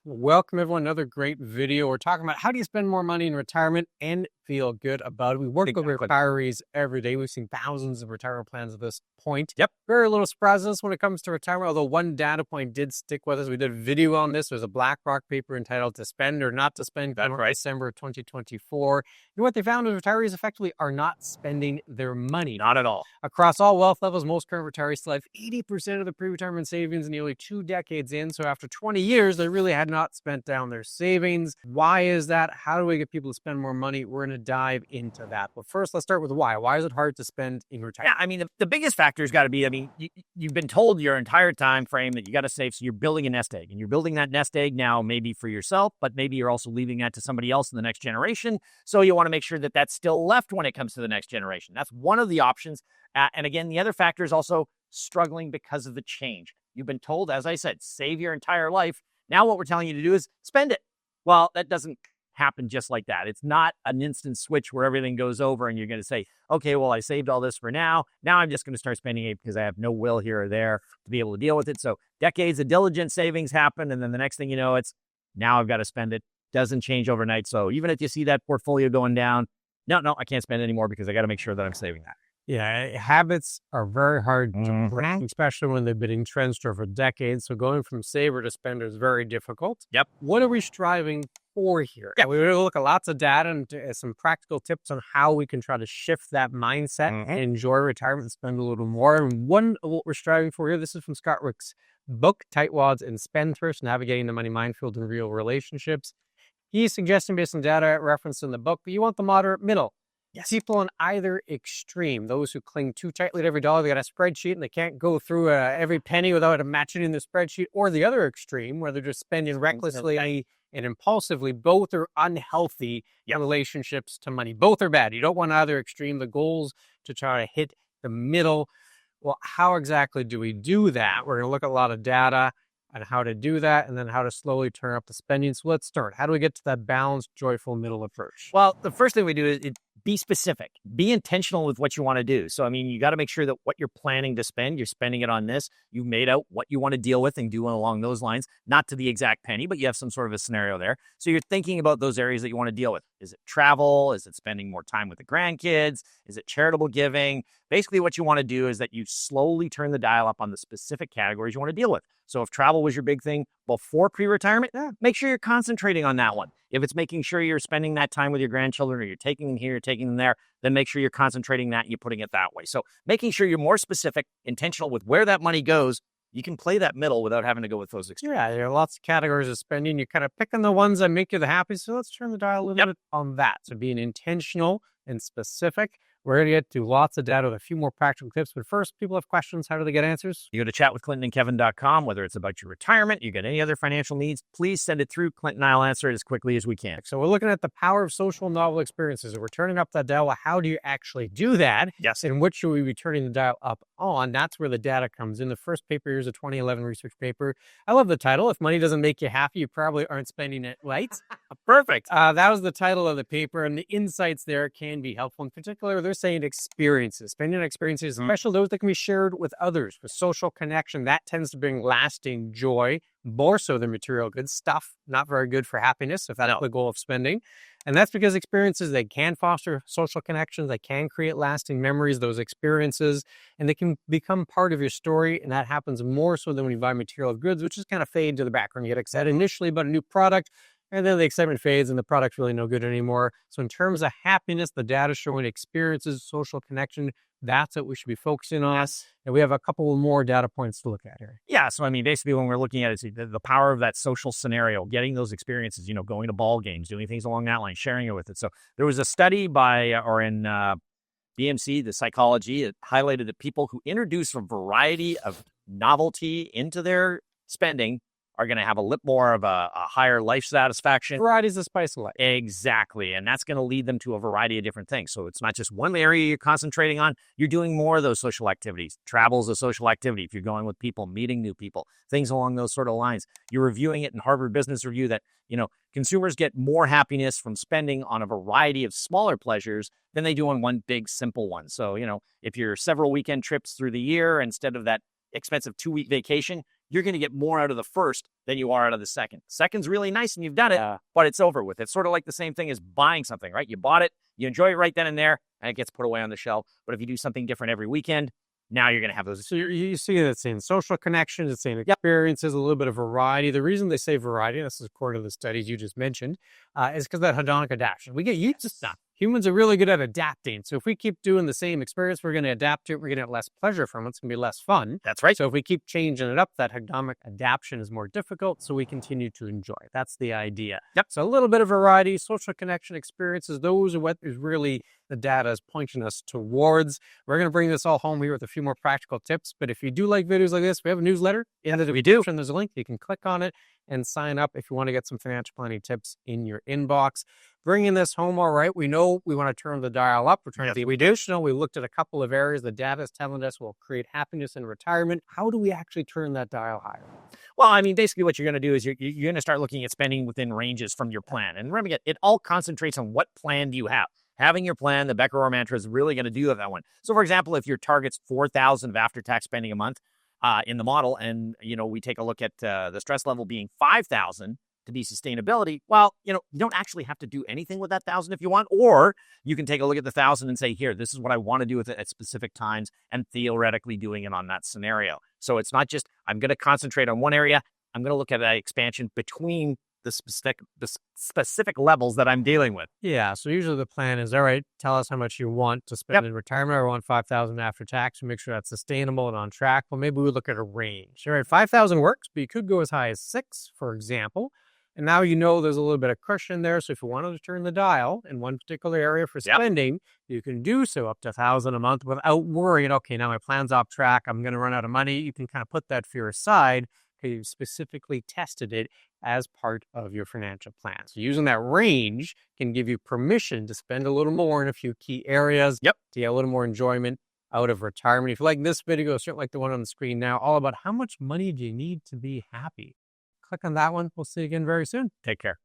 Welcome, everyone. Another great video. We're talking about how do you spend more money in retirement and feel good about it. We work with retirees every day. We've seen thousands of retirement plans at this point. Yep. Very little surprises when it comes to retirement, although one data point did stick with us. We did a video on this. There's a BlackRock paper entitled To Spend or Not to Spend. That's right. December 2024. And what they found is retirees effectively are not spending their money. Not at all. Across all wealth levels, most current retirees still have 80% of the pre-retirement savings nearly 2 decades in. So after 20 years, they really had not spent down their savings. Why is that? How do we get people to spend more money? We're going to dive into that. But first, let's start with why. Why is it hard to spend in retirement? Yeah, I mean, the biggest factor has got to be, you've been told your entire time frame that you got to save. So you're building a nest egg, and you're building that nest egg now maybe for yourself, but maybe you're also leaving that to somebody else in the next generation. So you want to make sure that that's still left when it comes to the next generation. That's one of the options. And again, the other factor is also struggling because of the change. You've been told, as I said, save your entire life. Now what we're telling you to do is spend it. Well, that doesn't happen just like that. It's not an instant switch where everything goes over and you're going to say, okay, well, I saved all this for now. Now I'm just going to start spending it because I have no will here or there to be able to deal with it. So decades of diligent savings happen. And then the next thing you know, it's now I've got to spend it. Doesn't change overnight. So even if you see that portfolio going down, no, I can't spend it anymore because I got to make sure that I'm saving that. Yeah, habits are very hard to break, especially when they've been entrenched over decades. So going from saver to spender is very difficult. Yep. What are we striving for here? Yeah. We will look at lots of data and some practical tips on how we can try to shift that mindset and enjoy retirement and spend a little more. And one of what we're striving for here, this is from Scott Rick's book, Tightwads and Spendthrifts, Navigating the Money Minefield in Real Relationships. He's suggesting based on data referenced in the book, but you want the moderate middle. Yes. People on either extreme, those who cling too tightly to every dollar, they got a spreadsheet and they can't go through every penny without it matching in the spreadsheet, or the other extreme where they're just spending recklessly and impulsively. Both are unhealthy relationships to money. Both are bad. You don't want either extreme. The goal is to try to hit the middle. Well, how exactly do we do that? We're going to look at a lot of data on how to do that and then how to slowly turn up the spending. So let's start. How do we get to that balanced, joyful middle approach? Well, the first thing we do is be specific, be intentional with what you want to do. So, I mean, you got to make sure that what you're planning to spend, you're spending it on this. You've made out what you want to deal with and do along those lines, not to the exact penny, but you have some sort of a scenario there. So you're thinking about those areas that you want to deal with. Is it travel? Is it spending more time with the grandkids? Is it charitable giving? Basically, what you want to do is that you slowly turn the dial up on the specific categories you want to deal with. So if travel was your big thing before pre-retirement, make sure you're concentrating on that one. If it's making sure you're spending that time with your grandchildren or you're taking them here, you're taking them there, then make sure you're concentrating that and you're putting it that way. So making sure you're more specific, intentional with where that money goes, you can play that middle without having to go with those extremes. Yeah, there are lots of categories of spending. You're kind of picking the ones that make you the happiest. So let's turn the dial a little bit on that. So being intentional and specific. We're going to get to lots of data with a few more practical tips. But first, people have questions. How do they get answers? You go to chatwithclintonandkevin.com, whether it's about your retirement, you got any other financial needs, please send it through. Clint and I'll answer it as quickly as we can. So we're looking at the power of social novel experiences. We're turning up that dial. How do you actually do that? Yes. And what should we be turning the dial up on? That's where the data comes in. The first paper here is a 2011 research paper. I love the title. If money doesn't make you happy, you probably aren't spending it right. Perfect. That was the title of the paper, and the insights there can be helpful. In particular, they're saying experiences. Spending on experiences, especially those that can be shared with others, with social connection, that tends to bring lasting joy, more so than material goods. Stuff, not very good for happiness, if that's the goal of spending. And that's because experiences, they can foster social connections, they can create lasting memories, those experiences, and they can become part of your story. And that happens more so than when you buy material goods, which just kind of fade to the background. You get excited initially about a new product, and then the excitement fades and the product's really no good anymore. So in terms of happiness, the data showing experiences, social connection, that's what we should be focusing on. And we have a couple more data points to look at here. Yeah. So, I mean, basically when we're looking at it, the power of that social scenario, getting those experiences, going to ball games, doing things along that line, sharing it with it. So there was a study in BMC, the psychology, it highlighted that people who introduce a variety of novelty into their spending are going to have a little more of a higher life satisfaction. Variety is the spice of life. Exactly. And that's going to lead them to a variety of different things. So it's not just one area you're concentrating on. You're doing more of those social activities. Travel is a social activity. If you're going with people, meeting new people, things along those sort of lines. You're reviewing it in Harvard Business Review that, consumers get more happiness from spending on a variety of smaller pleasures than they do on one big, simple one. So, if you're several weekend trips through the year, instead of that expensive 2-week vacation, you're going to get more out of the first than you are out of the second. Second's really nice and you've done it, but it's over with. It's sort of like the same thing as buying something, right? You bought it, you enjoy it right then and there, and it gets put away on the shelf. But if you do something different every weekend, now you're going to have those. So you see that it's in social connections, it's in experiences, a little bit of variety. The reason they say variety, this is according to the studies you just mentioned, is because that hedonic adaptation. We get used to stuff. Humans are really good at adapting. So if we keep doing the same experience, we're going to adapt to it. We're going to get less pleasure from it. It's going to be less fun. That's right. So if we keep changing it up, that hedonic adaptation is more difficult. So we continue to enjoy it. That's the idea. Yep. So a little bit of variety, social connection experiences, those are what is really the data is pointing us towards. We're going to bring this all home here with a few more practical tips. But if you do like videos like this, we have a newsletter. We do. There's a link. You can click on it and sign up if you want to get some financial planning tips in your inbox. Bringing this home all right. We know we want to turn the dial up. We're trying to be additional. We looked at a couple of areas the data is telling us will create happiness in retirement. How do we actually turn that dial higher? Well, I mean, basically what you're going to do is you're going to start looking at spending within ranges from your plan. And remember, it all concentrates on what plan do you have. Having your plan, the Becker Orr mantra is really going to do that one. So, for example, if your target's $4,000 of after-tax spending a month in the model, and we take a look at the stress level being $5,000 to be sustainability, well, you don't actually have to do anything with that $1,000 if you want, or you can take a look at the $1,000 and say, here, this is what I want to do with it at specific times, and theoretically doing it on that scenario. So it's not just I'm going to concentrate on one area. I'm going to look at that expansion between the specific levels that I'm dealing with. Yeah. So usually the plan is, all right, tell us how much you want to spend in retirement. I want $5,000 after tax to make sure that's sustainable and on track. Well, maybe we look at a range. All right, $5,000 works, but you could go as high as $6,000, for example. And now there's a little bit of cushion there. So if you wanted to turn the dial in one particular area for spending, you can do so up to $1,000 a month without worrying, okay, now my plan's off track. I'm going to run out of money. You can kind of put that fear aside because you specifically tested it as part of your financial plan. So using that range can give you permission to spend a little more in a few key areas to get a little more enjoyment out of retirement. If you like this video, certainly like the one on the screen now, all about how much money do you need to be happy. Click on that one. We'll see you again very soon. Take care.